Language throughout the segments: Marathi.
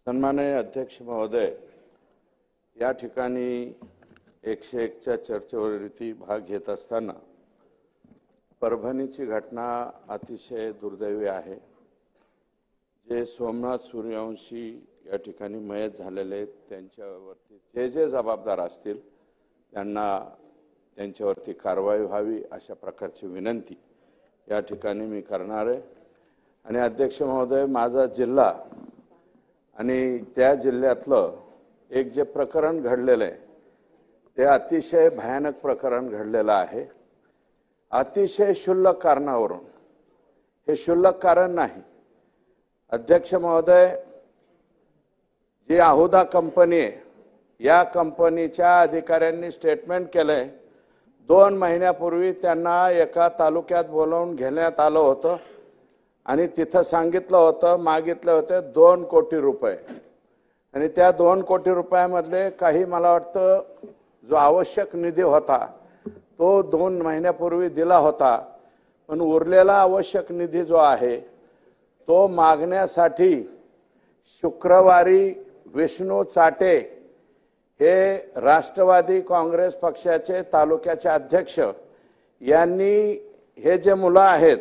सन्माननीय अध्यक्ष महोदय, या ठिकाणी 101च्या चर्चेवरती भाग घेत असताना परभणीची घटना अतिशय दुर्दैवी आहे। जे सोमनाथ सूर्यवंशी या ठिकाणी मयत झालेले त्यांच्यावरती जे जबाबदार असतील त्यांच्यावरती कारवाई व्हावी अशा प्रकारची विनंती या ठिकाणी मी करणार आहे। आणि अध्यक्ष महोदय, माझा जिल्हा आणि त्या जिल्ह्यातलं एक जे प्रकरण घडलेलं आहे ते अतिशय भयानक प्रकरण घडलेलं आहे। अतिशय क्षुल्लक कारणावरून, हे क्षुल्लक कारण नाही अध्यक्ष महोदय, जी आहुदा कंपनी आहे या कंपनीच्या अधिकाऱ्यांनी स्टेटमेंट केलंय 2 महिन्यापूर्वी त्यांना एका तालुक्यात बोलावून घेण्यात आलं होतं आणि तिथं सांगितलं होतं, मागितले होते 2 कोटी रुपये आणि त्या 2 कोटी रुपयामधले काही मला वाटतं जो आवश्यक निधी होता तो 2 महिन्यापूर्वी दिला होता, पण उरलेला आवश्यक निधी जो आहे तो मागण्यासाठी शुक्रवारी विष्णू चाटे हे राष्ट्रवादी काँग्रेस पक्षाचे तालुक्याचे अध्यक्ष यांनी हे जे मुलं आहेत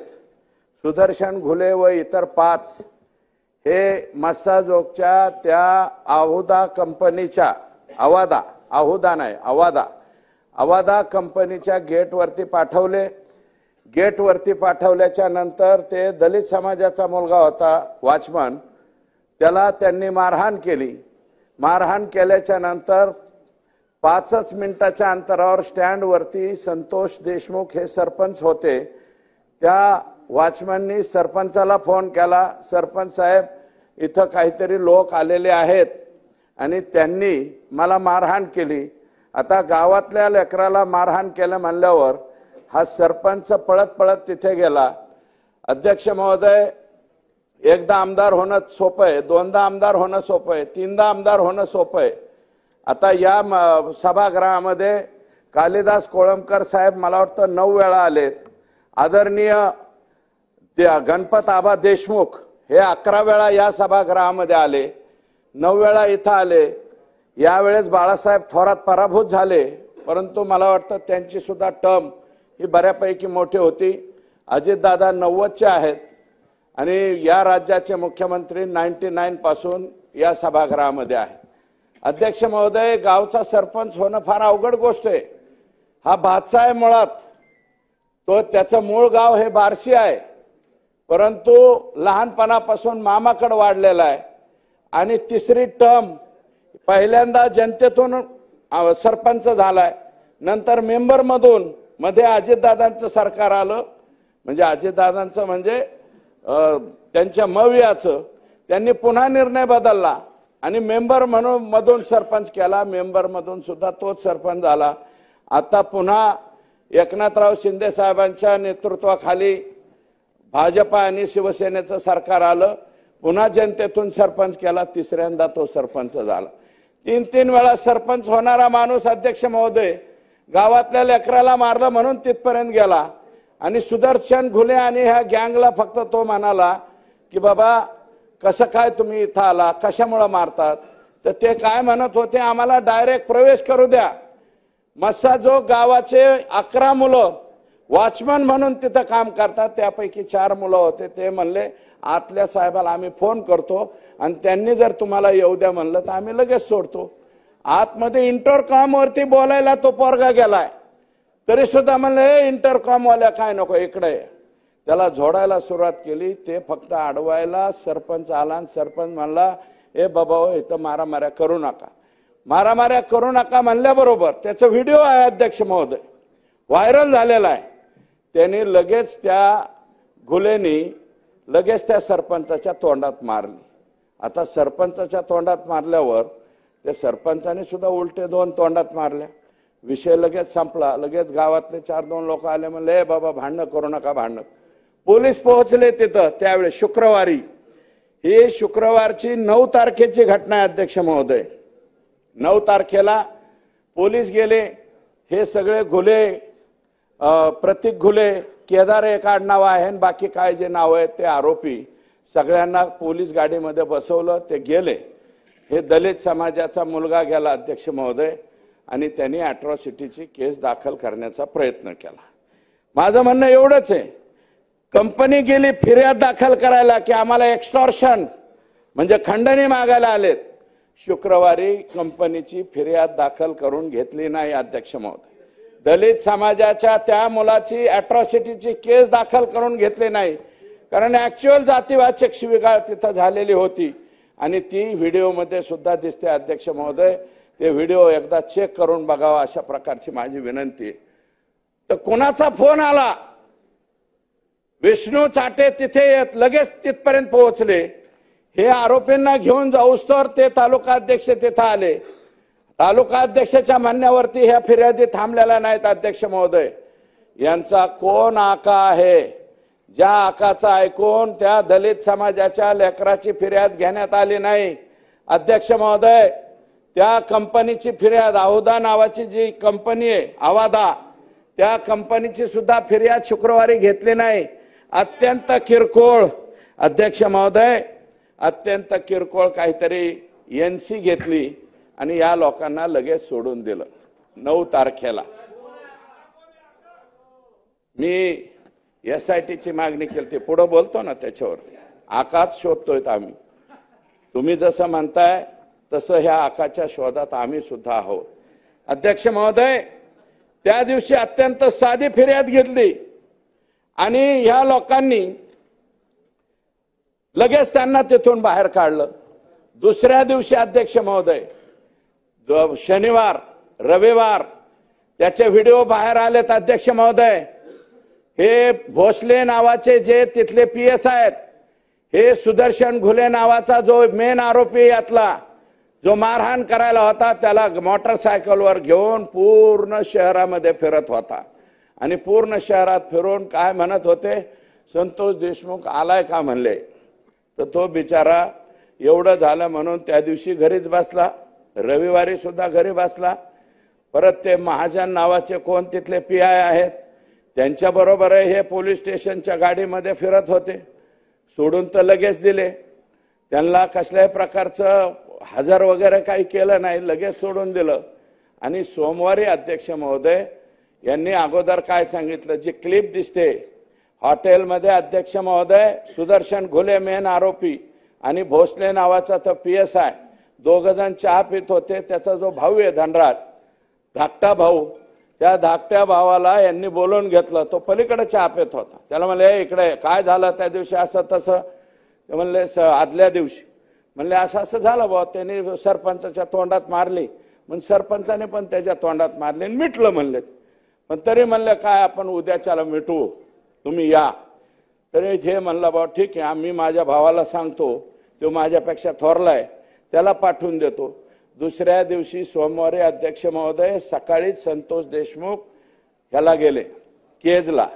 सुदर्शन घुले व इतर 5 हे मस्साजोगच्या त्या आहुदा कंपनीच्या आवादा कंपनीच्या गेटवरती पाठवले। गेटवरती पाठवल्याच्या नंतर ते दलित समाजाचा मुलगा होता वॉचमन, त्याला त्यांनी मारहाण केली। मारहाण केल्याच्या नंतर 5च मिनिटाच्या अंतरावर स्टँडवरती संतोष देशमुख हे सरपंच होते, त्या वॉचमननी सरपंचाला फोन केला, सरपंच साहेब इथं काहीतरी लोक आलेले आहेत आणि त्यांनी मला मारहाण केली। आता गावातल्या लेकराला मारहाण केलं म्हणल्यावर हा सरपंच पळत पळत तिथे गेला। अध्यक्ष महोदय, एकदा आमदार होणं सोपं आहे, 2दा आमदार होणं सोपं आहे, 3दा आमदार होणं सोपं आहे। आता या सभागृहामध्ये कालिदास कोळंबकर साहेब मला वाटतं 9 वेळा आलेत, आदरणीय गणपत आबा देशमुख हे 11 वेळा या सभागृहामध्ये आले, 9 वेळा इथं आले। यावेळेस बाळासाहेब थोरात पराभूत झाले, परंतु मला वाटतं त्यांची सुद्धा टर्म ही बऱ्यापैकी मोठी होती। अजितदादा 90चे आहेत आणि या राज्याचे मुख्यमंत्री 99 पासून या सभागृहामध्ये आहे। अध्यक्ष महोदय, गावचा सरपंच होणं फार अवघड गोष्ट आहे। हा भातसा आहे मुळात, तो त्याचं मूळ गाव हे बार्शी आहे, परंतु लहानपणापासून मामाकडे वाढलेला आहे आणि 3री टर्म पहिल्यांदा जनतेतून सरपंच झालाय, नंतर मेंबर मधून मध्ये अजितदादांचं सरकार आलं, म्हणजे अजितदादांचं म्हणजे त्यांच्या मवियाचं, त्यांनी पुन्हा निर्णय बदलला आणि मेंबर म्हणून मधून सरपंच केला, मेंबर मधून सुद्धा तोच सरपंच झाला। आता पुन्हा एकनाथराव शिंदे साहेबांच्या नेतृत्वाखाली भाजपा आणि शिवसेनेचं सरकार आलं, पुन्हा जनतेतून सरपंच केला, 3ऱ्यांदा तो सरपंच झाला। 3 वेळा सरपंच होणारा माणूस अध्यक्ष महोदय गावातल्या लेकराला मारलं म्हणून तिथपर्यंत गेला आणि सुदर्शन घुले आणि ह्या गँगला फक्त तो म्हणाला की बाबा कसं काय तुम्ही इथं आला, कशामुळे मारतात, तर ते काय म्हणत होते, आम्हाला डायरेक्ट प्रवेश करू द्या। मस्साजोग गावाचे 11 मुलं वॉचमन म्हणून तिथं काम करतात, त्यापैकी 4 मुलं होते, ते म्हणले आतल्या साहेबाला आम्ही फोन करतो आणि त्यांनी जर तुम्हाला येऊ द्या म्हणलं तर आम्ही लगेच सोडतो। आतमध्ये इंटरकॉम वरती बोलायला तो पोरगा गेलाय, तरी सुद्धा म्हणले इंटरकॉम वाल्या काय नको इकडे, त्याला झोडायला सुरुवात केली। ते फक्त अडवायला सरपंच आला आणि सरपंच म्हणला ए बाबा इथं मारामाऱ्या करू नका, मारामाऱ्या करू नका म्हणल्याबरोबर त्याचा व्हिडिओ आहे अध्यक्ष महोदय, व्हायरल झालेला आहे। त्यांनी लगेच त्या घुलेनी लगेच त्या सरपंचाच्या तोंडात मारली। आता सरपंचाच्या तोंडात मारल्यावर त्या सरपंचाने सुद्धा उलटे 2 तोंडात मारल्या, विषय लगेच संपला। लगेच गावातले 4-2 लोक आले, म्हणले ए बाबा भांडणं करू नका, भांडणं। पोलीस पोहोचले तिथं त्यावेळेस शुक्रवारी, ही शुक्रवारची 9 तारखेची घटना आहे अध्यक्ष महोदय। 9 तारखेला पोलीस गेले, हे सगळे घुले, प्रतीक घुले, केदार एक आडनाव आहे आणि बाकी काय जे नाव आहेत ते आरोपी सगळ्यांना पोलीस गाडीमध्ये बसवलं, ते गेले हे दलित समाजाचा मुलगा गेला अध्यक्ष महोदय आणि त्यांनी अॅट्रॉसिटीची केस दाखल करण्याचा प्रयत्न केला। माझं म्हणणं एवढंच आहे, कंपनी गेली फिर्याद दाखल करायला की आम्हाला एक्स्टॉर्शन म्हणजे खंडणी मागायला आलेत। शुक्रवारी कंपनीची फिर्याद दाखल करून घेतली नाही अध्यक्ष महोदय। दलित समाजाच्या त्या मुलाची अॅट्रॉसिटीची केस दाखल करून घेतली नाही, कारण ऍक्च्युअल जातीवाचक शिवीगाळ तिथं झालेली होती आणि ती व्हिडिओमध्ये सुद्धा दिसते अध्यक्ष महोदय। ते व्हिडिओ एकदा चेक करून बघावा अशा प्रकारची माझी विनंती आहे। तर कोणाचा फोन आला, विष्णू चाटे तिथे येत लगेच तिथपर्यंत पोहोचले। हे आरोपींना घेऊन जाऊस तर ते तालुका अध्यक्ष तिथे आले। तालुका अध्यक्षाच्या म्हणण्यावरती ह्या फिर्यादी थांबलेल्या नाहीत अध्यक्ष महोदय। यांचा कोण आका आहे, ज्या आकाचा ऐकून त्या दलित समाजाच्या लेकराची फिर्याद घेण्यात आली नाही अध्यक्ष महोदय। त्या कंपनीची फिर्याद आहुदा नावाची जी कंपनी आहे आवादा, त्या कंपनीची सुद्धा फिर्याद शुक्रवारी घेतली नाही। अत्यंत किरकोळ अध्यक्ष महोदय, अत्यंत किरकोळ काहीतरी एनसी घेतली आणि या लोकांना लगेच सोडून दिलं। 9 तारखेला मी SITची मागणी केली, पुढे बोलतो ना त्याच्यावरती। आकाच शोधतोय आम्ही, तुम्ही जसं म्हणताय तसं ह्या आकाच्या शोधात आम्ही सुद्धा आहोत अध्यक्ष महोदय। त्या दिवशी अत्यंत साधी फिर्याद घेतली आणि ह्या लोकांनी लगेच त्यांना तिथून बाहेर काढलं। दुसऱ्या दिवशी अध्यक्ष महोदय, शनिवार रविवार त्याचे व्हिडिओ बाहेर आलेत अध्यक्ष महोदय। हे भोसले नावाचे जे तिथले PS आहेत, हे सुदर्शन घुले नावाचा जो मेन आरोपी यातला जो मारहाण करायला होता, त्याला मोटरसायकलवर घेऊन पूर्ण शहरामध्ये फिरत होता आणि पूर्ण शहरात फिरून काय म्हणत होते, संतोष देशमुख आलाय का म्हणले। तर तो बिचारा एवढं झालं म्हणून त्या दिवशी घरीच बसला, रविवारी सुद्धा घरी बसला। परत ते महाजन नावाचे कोण तिथले PI आहेत, त्यांच्या बरोबर हे पोलीस स्टेशनच्या गाडीमध्ये फिरत होते। सोडून तर लगेच दिले, त्यांना कसल्याही प्रकारचं हजर वगैरे काही केलं नाही, लगेच सोडून दिलं। आणि सोमवारी अध्यक्ष महोदय यांनी अगोदर काय सांगितलं, जी क्लिप दिसते हॉटेलमध्ये अध्यक्ष महोदय, सुदर्शन घुले मेन आरोपी आणि भोसले नावाचा तो PSI दोघं जण चहा पित होते। त्याचा जो भाऊ आहे धनराज, धाकटा भाऊ, त्या धाकट्या भावाला यांनी बोलवून घेतलं। तो पलीकडे चहा पित होता। त्याला म्हणले इकडे काय झालं त्या दिवशी असं तसं। ते म्हणले आदल्या दिवशी म्हणले असं असं झालं बुवा, त्यांनी सरपंचाच्या तोंडात मारली, मग सरपंचाने पण त्याच्या तोंडात मारली आणि मिटलं म्हणले। पण तरी म्हणले काय आपण उद्याच्याला मिटवू, तुम्ही या। तरी हे म्हणला बुवा ठीक आहे, आम्ही माझ्या भावाला सांगतो, तो माझ्यापेक्षा थोरलाय, त्याला पाठवून देतो। दुसऱ्या दिवशी सोमवारी अध्यक्ष महोदय सकाळीच संतोष देशमुख ह्याला गेले केजला,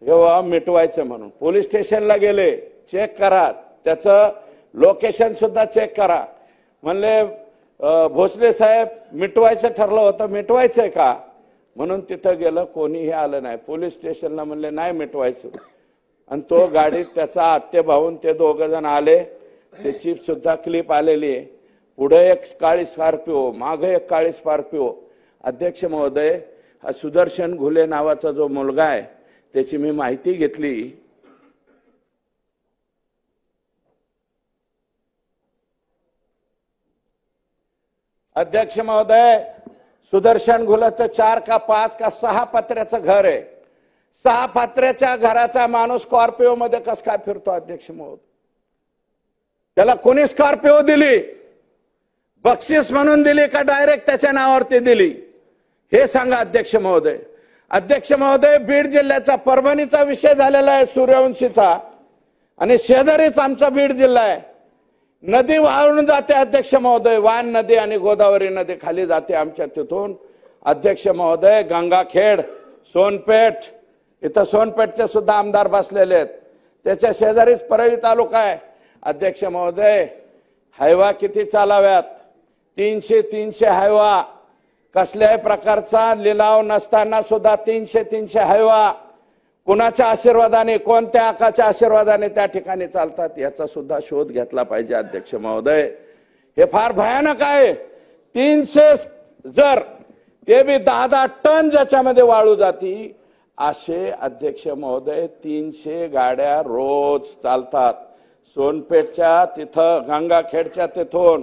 जेव्हा मिटवायचं म्हणून पोलीस स्टेशनला गेले। चेक करा, त्याचं लोकेशन सुद्धा चेक करा। म्हणले भोसले साहेब मिटवायचं ठरलं होतं, मिटवायचंय का म्हणून तिथं गेलं, कोणीही आलं नाही। पोलीस स्टेशनला म्हणले नाही मिटवायचं, आणि तो गाडीत त्याचा आत्ते भाऊन ते दोघं जण आले। त्याची सुद्धा क्लिप आलेली आहे। पुढे एक काळी स्कॉर्पिओ, मागे एक काळी स्कॉर्पिओ। अध्यक्ष महोदय, हा सुदर्शन घुले नावाचा जो मुलगा आहे त्याची मी माहिती घेतली। अध्यक्ष महोदय, सुदर्शन घुलेचं 4 का 5 का 6 पत्र्याचं घर आहे। 6 पत्र्याच्या घराचा माणूस स्कॉर्पिओ मध्ये कस काय फिरतो अध्यक्ष महोदय? त्याला कोणी स्कॉर्पिओ दिली, बक्षीस म्हणून दिली का डायरेक्ट त्याच्या नावावरती दिली, हे सांगा अध्यक्ष महोदय। अध्यक्ष महोदय, बीड जिल्ह्याचा परभणीचा विषय झालेला आहे सूर्यवंशीचा, आणि शेजारीच आमचा बीड जिल्हा आहे। नदी वाहून जाते अध्यक्ष महोदय, वान नदी आणि गोदावरी नदी खाली जाते आमच्या तिथून अध्यक्ष महोदय। गंगाखेड, सोनपेठ, इथं सोनपेठचे सुद्धा आमदार बसलेले आहेत, त्याच्या शेजारीच परळी तालुका आहे अध्यक्ष महोदय। हायवा किती चालाव्यात, 300 हायवा, कसल्याही प्रकारचा लिलाव नसताना सुद्धा 300 हायवा कुणाच्या आशीर्वादाने, कोणत्या आकाच्या आशीर्वादाने त्या ठिकाणी चालतात, याचा सुद्धा शोध घेतला पाहिजे अध्यक्ष महोदय। हे फार भयानक आहे। 300 जर ते बी 10-10 टन ज्याच्यामध्ये वाळू जाती असे अध्यक्ष महोदय 300 गाड्या रोज चालतात। सोनपेठच्या तिथं गंगाखेडच्या तिथून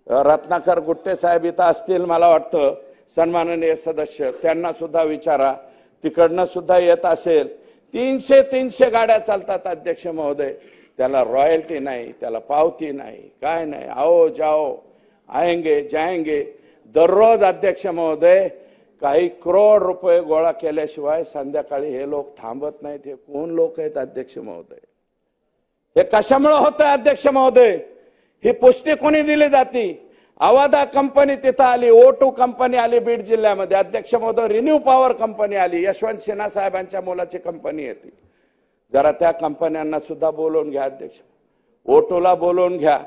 रत्नाकर गुट्टे साहेब इथं असतील मला वाटतं सन्माननीय सदस्य, त्यांना सुद्धा विचारा, तिकडनं सुद्धा येत असेल। 300 गाड्या चालतात अध्यक्ष महोदय, त्याला रॉयल्टी नाही, त्याला पावती नाही, काय नाही, आओ जाओ आएंगे जाएंगे। दररोज अध्यक्ष महोदय काही करोड रुपये गोळा केल्याशिवाय संध्याकाळी हे लोक थांबत नाहीत। हे कोण लोक आहेत अध्यक्ष महोदय? हे कशामुळे होतं अध्यक्ष महोदय? ही पुष्टी कोणी दिली जाती? अवादा कंपनी तिथं आली, O2 कंपनी आली बीड जिल्ह्यामध्ये अध्यक्ष महोदय, रिन्यू पॉवर कंपनी आली, यशवंत सिन्हा साहेबांच्या मुलाची कंपनी येते। जरा त्या कंपन्यांना सुद्धा बोलवून घ्या अध्यक्ष, O2 ला बोलवून घ्या।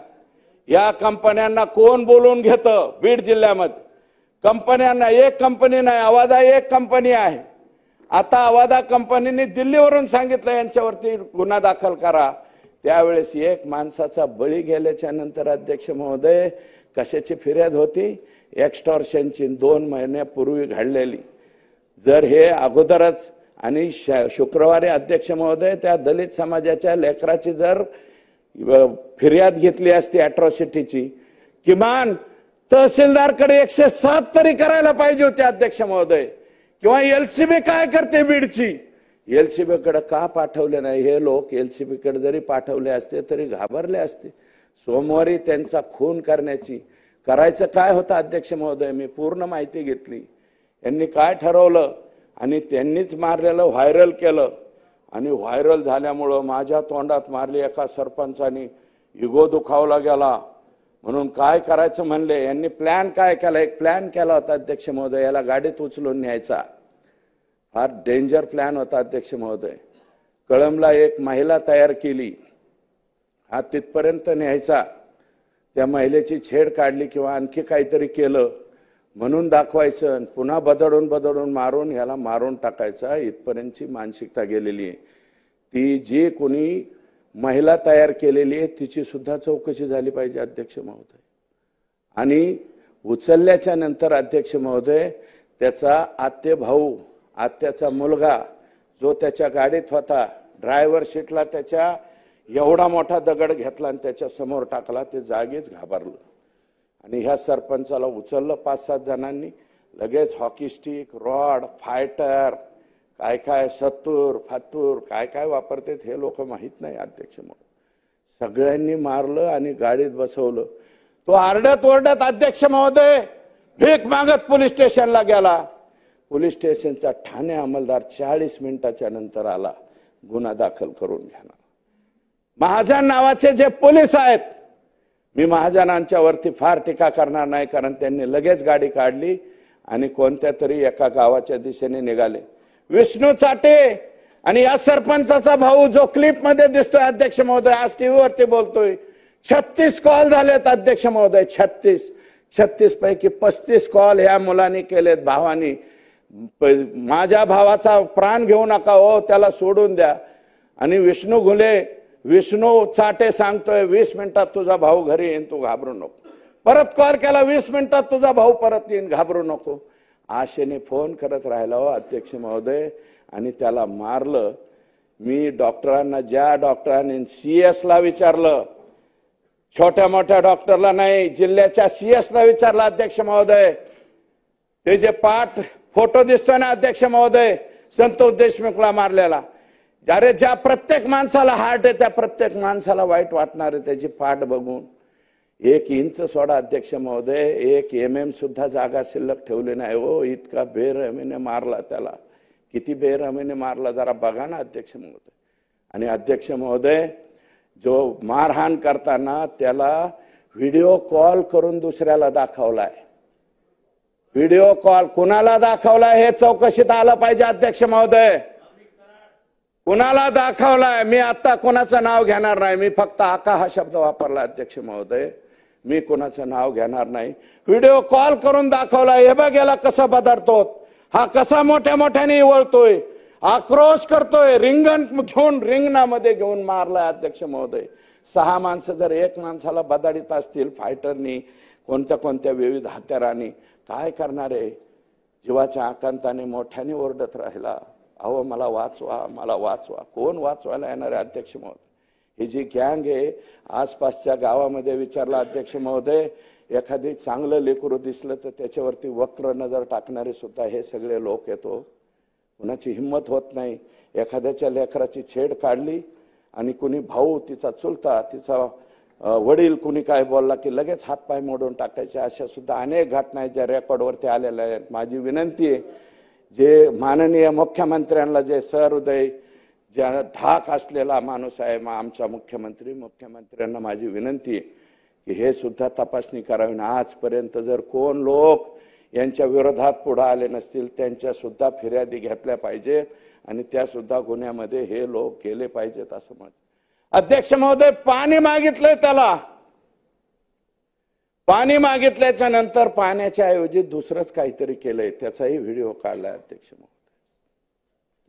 या कंपन्यांना कोण बोलवून घेतं बीड जिल्ह्यामध्ये? कंपन्यांना एक कंपनी नाही, अवादा एक कंपनी आहे। आता अवादा कंपनीने दिल्लीवरून सांगितलं यांच्यावरती गुन्हा दाखल करा। त्यावेळेस एक माणसाचा बळी गेल्याच्या नंतर अध्यक्ष महोदय कशाची फिर्याद होती? एक्स्टॉर्शनची 2 महिन्यापूर्वी घडलेली। जर हे अगोदरच आणि शुक्रवारी अध्यक्छ महोदय त्या दलित समाजाच्या लेकराची जर फिर्याद घेतली असती अॅट्रॉसिटीची, किमान तहसीलदारकडे 107 तरी करायला पाहिजे होते अध्यक्ष महोदय। किंवा एलसीबी काय करते बीडची? एलसीबी कडे का पाठवले नाही? हे लोक एलसीबी कडे जरी पाठवले असते तरी घाबरले असते। सोमवारी त्यांचा खून करायचं काय होतं अध्यक्ष महोदय? मी पूर्ण माहिती घेतली, यांनी काय ठरवलं आणि त्यांनीच मारलेलं व्हायरल केलं। आणि व्हायरल झाल्यामुळं माझ्या तोंडात मारली एका सरपंचानी, इगो दुखावला गेला। म्हणून काय करायचं म्हणले, यांनी प्लॅन काय केला? एक प्लॅन केला होता अध्यक्ष महोदय, याला गाडीत उचलून न्यायचा। फार डेंजर प्लॅन होता अध्यक्ष महोदय। कळंबला एक महिला तयार केली, हा तिथपर्यंत न्यायचा, त्या महिलेची छेड काढली किंवा आणखी काहीतरी केलं म्हणून दाखवायचं, पुन्हा बदडून मारून ह्याला मारून टाकायचा, इथपर्यंतची मानसिकता गेलेली आहे। ती जी कोणी महिला तयार केलेली आहे तिची सुद्धा चौकशी झाली पाहिजे अध्यक्ष महोदय। आणि उचलल्याच्या नंतर अध्यक्ष महोदय त्याचा आत्ते भाऊ, आत्याचा मुलगा जो त्याच्या गाडीत होता, ड्रायव्हर सीटला त्याच्या एवढा मोठा दगड घेतला आणि त्याच्या समोर टाकला, ते जागीच घाबरलं। आणि ह्या सरपंचाला उचललं 5-7 जणांनी, लगेच हॉकी स्टिक, रॉड, फायटर, काय सत्तूर फातूर काय वापरतात हे लोक माहित नाही अध्यक्ष महोदय। सगळ्यांनी मारलं आणि गाडीत बसवलं। तो आरडत ओरडत अध्यक्ष महोदय भीक मागत पोलीस स्टेशनला गेला। पोलीस स्टेशनचा ठाणे अंमलदार 40 मिनिटाच्या नंतर आला गुन्हा दाखल करून घेणार। महाजन नावाचे जे पोलीस आहेत, मी महाजनांच्या वरती फार टीका करणार नाही, कारण त्यांनी लगेच गाडी काढली आणि कोणत्या तरी एका गावाच्या दिशेने निघाले। विष्णू चाटे आणि या सरपंचाचा भाऊ जो क्लिप मध्ये दिसतोय अध्यक्ष महोदय, आज टीव्ही वरती बोलतोय, 36 कॉल झालेत अध्यक्ष महोदय। 36 पैकी 35 कॉल ह्या मुलांनी केलेत, भावानी। माझ्या भावाचा प्राण घेऊ नका हो, त्याला सोडून द्या। आणि विष्णू चाटे सांगतोय 20 मिनिटात तुझा भाऊ घरी येईन, तू घाबरू नको। परत कॉल केला, 20 मिनिटात तुझा भाऊ परत येईन, घाबरू नको। आशेने फोन करत राहिला हो अध्यक्ष महोदय, आणि त्याला मारलं। मी डॉक्टरांना, ज्या डॉक्टरांनी CS ला विचारलं, छोट्या मोठ्या डॉक्टरला नाही, जिल्ह्याच्या CS ला विचारलं अध्यक्ष महोदय। ते जे पाठ फोटो दिसतोय ना अध्यक्ष महोदय, संतोष देशमुखला मारलेला, अरे ज्या प्रत्येक माणसाला हार्ट आहे त्या प्रत्येक माणसाला वाईट वाटणार आहे त्याची पाठ बघून। 1 इंच सोडा अध्यक्ष महोदय, 1 mm सुद्धा जागा शिल्लक ठेवली नाही हो। इतका बेरहमीने मारला त्याला, किती बेरहमीने मारला जरा बघा ना अध्यक्ष महोदय। आणि अध्यक्ष महोदय जो मारहाण करताना त्याला व्हिडिओ कॉल करून दुसऱ्याला दाखवलाय। व्हिडिओ कॉल कुणाला दाखवलाय हे चौकशीत आलं पाहिजे अध्यक्ष महोदय। कुणाला दाखवलाय? मी आता कोणाचं नाव घेणार नाही, मी फक्त आका हा शब्द वापरला अध्यक्ष महोदय, मी कोणाचं नाव घेणार नाही। व्हिडिओ कॉल करून दाखवलाय, हे बघ याला कसं बदडतो, हा कसा मोठ्याने वळतोय, आक्रोश करतोय, रिंगण घेऊन रिंगणामध्ये घेऊन मारलाय अध्यक्ष महोदय। 6 माणसं जर एक माणसाला बदाडीत असतील फायटरनी, कोणत्या कोणत्या विविध हत्यारांनी, काय करणार आहे? जीवाच्या आकांताने मोठ्याने ओरडत राहिला, अहो मला वाचवा, मला वाचवा. कोण वाचवायला येणार आहे अध्यक्ष महोदय? ही जी गँग आहे, आसपासच्या गावामध्ये विचारला अध्यक्ष महोदय, एखादी चांगलं लेकरू दिसलं तर त्याच्यावरती वक्र नजर टाकणारे सुद्धा हे सगळे लोक येतो. कुणाची हिंमत होत नाही. एखाद्याच्या लेकराची छेड काढली आणि कुणी भाऊ, तिचा चुलता, तिचा वडील कुणी काय बोलला की लगेच हातपाय मोडून टाकायचे. अशा सुद्धा अनेक घटना आहेत ज्या रेकॉर्डवरती आलेल्या आहेत. माझी विनंती आहे, जे माननीय मुख्यमंत्र्यांना, जे सहृदय, ज्या धाक असलेला माणूस आहे आमचा मुख्यमंत्र्यांना माझी विनंती आहे की हे सुद्धा तपासणी करावी. आजपर्यंत जर कोण लोक यांच्या विरोधात पुढे आले नसतील त्यांच्या सुद्धा फिर्यादी घेतल्या पाहिजेत आणि त्या सुद्धा गुन्ह्यामध्ये हे लोक गेले पाहिजेत असं मत. अध्यक्ष महोदय, पाणी मागितलंय त्याला, पाणी मागितल्याच्या नंतर पाण्याच्या ऐवजी दुसरंच काहीतरी केलंय, त्याचाही व्हिडिओ काढलाय अध्यक्ष महोदय.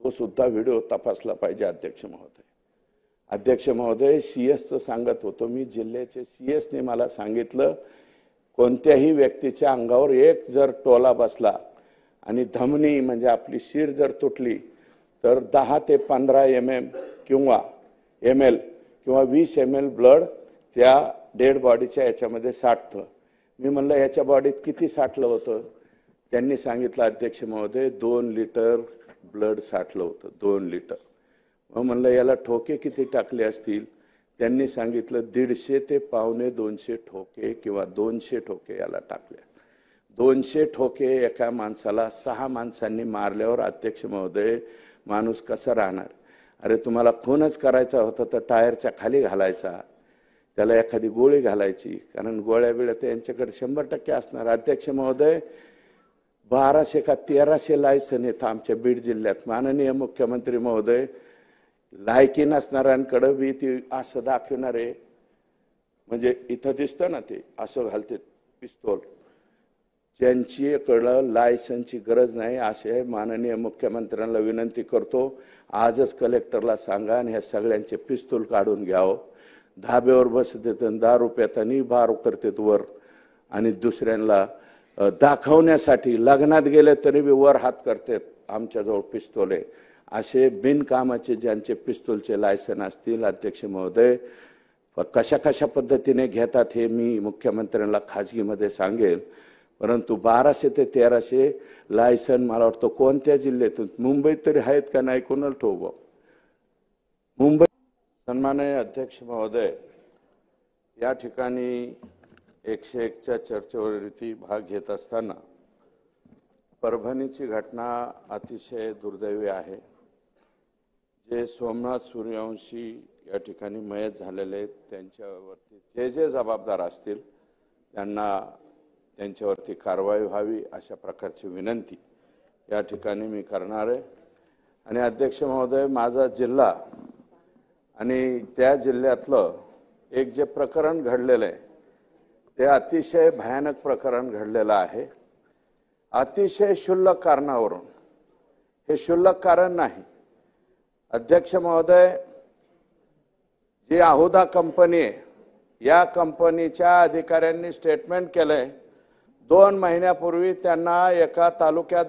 तो सुद्धा व्हिडिओ तपासला पाहिजे अध्यक्ष महोदय. अध्यक्ष महोदय, सीएसचं सांगत होतो मी, जिल्ह्याचे सीएसने मला सांगितलं, कोणत्याही व्यक्तीच्या अंगावर एक जर टोला बसला आणि धमनी म्हणजे आपली शिर जर तुटली तर 10 ते 15 किंवा ml किंवा 20 ml ब्लड त्या डेड बॉडीच्या याच्यामध्ये साठतं. मी म्हणलं याच्या बॉडीत किती साठलं होतं? त्यांनी सांगितलं अध्यक्ष महोदय 2 लिटर ब्लड साठलं होतं, 2 लिटर. मग म्हणलं याला ठोके किती टाकले असतील? त्यांनी सांगितलं 150 ते 125 ठोके किंवा 200 ठोके याला टाकले. 200 ठोके एका माणसाला 6 माणसांनी मारल्यावर अध्यक्ष महोदय माणूस कसा राहणार? अरे तुम्हाला खूनच करायचा होता तर टायरच्या खाली घालायचा, त्याला एखादी गोळी घालायची, कारण गोळ्या बिळ्या तर यांच्याकडे 100% असणार. अध्यक्ष महोदय, 1200 का 1300 लायसन आहेत आमच्या बीड जिल्ह्यात. माननीय मुख्यमंत्री महोदय, लायकी नसणाऱ्यांकडे बी ती असं दाखवणारे, म्हणजे इथं दिसतं ना ते असं घालते पिस्तूल, ज्यांच्याकडं लायसनची गरज नाही असे माननीय मुख्यमंत्र्यांना विनंती करतो, आजच कलेक्टरला सांगा आणि ह्या सगळ्यांचे पिस्तूल काढून घ्यावं. धाब्यावर बसतात आणि दारू पितानी बार करतात वर, आणि दुसऱ्यांना दाखवण्यासाठी लग्नात गेले तरी बी वर हात करतात, आमच्याजवळ पिस्तूल आहे. असे बिनकामाचे ज्यांचे पिस्तूलचे लायसन असतील अध्यक्ष महोदय, कशा कशा पद्धतीने घेतात हे मी मुख्यमंत्र्यांना खाजगीमध्ये सांगेल. परंतु 1200 ते 1300 लायसन मला वाटतं कोणत्या जिल्ह्यातून, मुंबईत तरी आहेत का नाही कोणाला ठोक. मुंबई. सन्माननीय अध्यक्ष महोदय, या ठिकाणी 101च्या चर्चेवरती भाग घेत असताना परभणीची घटना अतिशय दुर्दैवी आहे. जे सोमनाथ सूर्यवंशी या ठिकाणी मयत झालेले आहेत त्यांच्यावरती जे जे जबाबदार असतील त्यांच्यावरती कारवाई व्हावी अशा प्रकारची विनंती या ठिकाणी मी करणार आहे. आणि अध्यक्ष महोदय, माझा जिल्हा आणि त्या जिल्ह्यातलं एक जे प्रकरण घडलेलं आहे ते अतिशय भयानक प्रकरण घडलेलं आहे. अतिशय क्षुल्लक कारणावरून, हे क्षुल्लक कारण नाही अध्यक्ष महोदय, जी आहुदा कंपनी आहे या कंपनीच्या अधिकाऱ्यांनी स्टेटमेंट केलंय 2 महिन्यापूर्वी त्यांना एका तालुक्यात